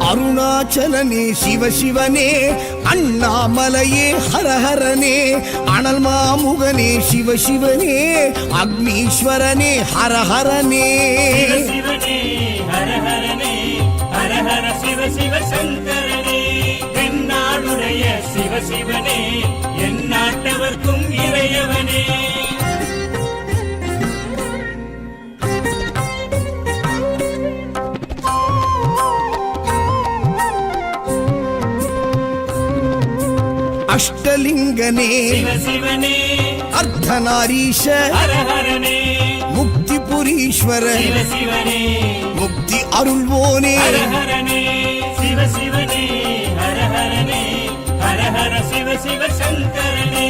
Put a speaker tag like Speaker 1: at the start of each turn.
Speaker 1: அருணாச்சலனே சிவசிவனே, அண்ணாமலையே ஹரஹரனே, அனல் மாமுகனே சிவசிவனே, அக்னீஸ்வரனே ஹரஹரனே.
Speaker 2: சிவசிவனே ஹரஹரனே, ஹரஹர சிவ சிவ சங்கரனே, எந்நாடுடைய சிவசிவனே, எந்நாட்டவர்க்கும் இறையவனே.
Speaker 1: அஷ்டலிங்கனே
Speaker 2: சிவசிவனே,
Speaker 1: அர்த்தநாரீஷ
Speaker 2: ஹரஹரனே,
Speaker 1: முக்திபுரீஸ்வர
Speaker 2: சிவசிவனே,
Speaker 1: முக்தி அருள்வோனே.
Speaker 2: ஹரஹரனே சிவசிவனே, ஹரஹரனே, ஹரஹர சிவ சிவ சங்கரனே,